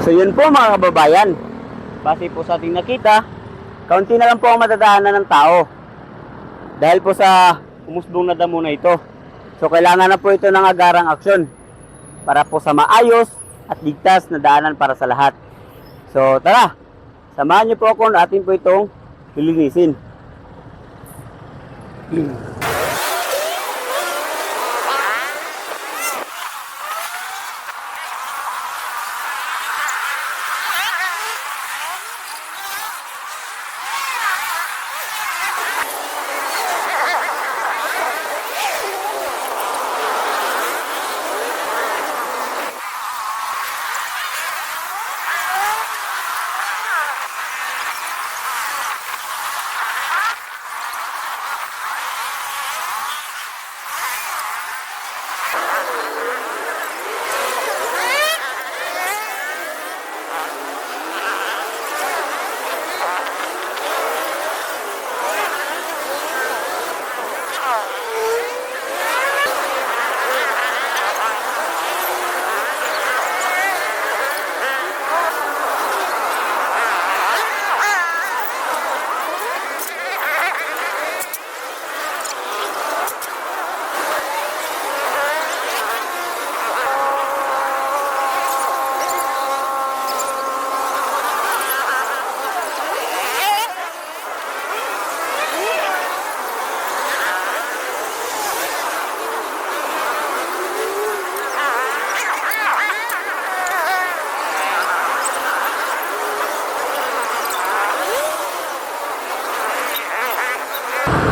So yun po mga kababayan, base po sa ating nakita, kaunti na lang po ang matadaanan ng tao dahil po sa umusbong na damo na ito. So kailangan na po ito ng agarang aksyon para po sa maayos at ligtas na daanan para sa lahat. So tara, samahan niyo po ako na atin po itong lilinisin.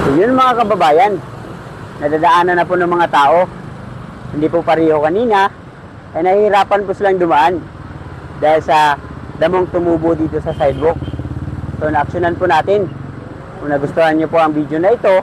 So yun mga kababayan, nadadaanan na po ng mga tao. Hindi po pareho kanina, ay nahihirapan po silang dumaan dahil sa damong tumubo dito sa sidewalk. So naaksyonan po natin. Kung nagustuhan nyo po ang video na ito,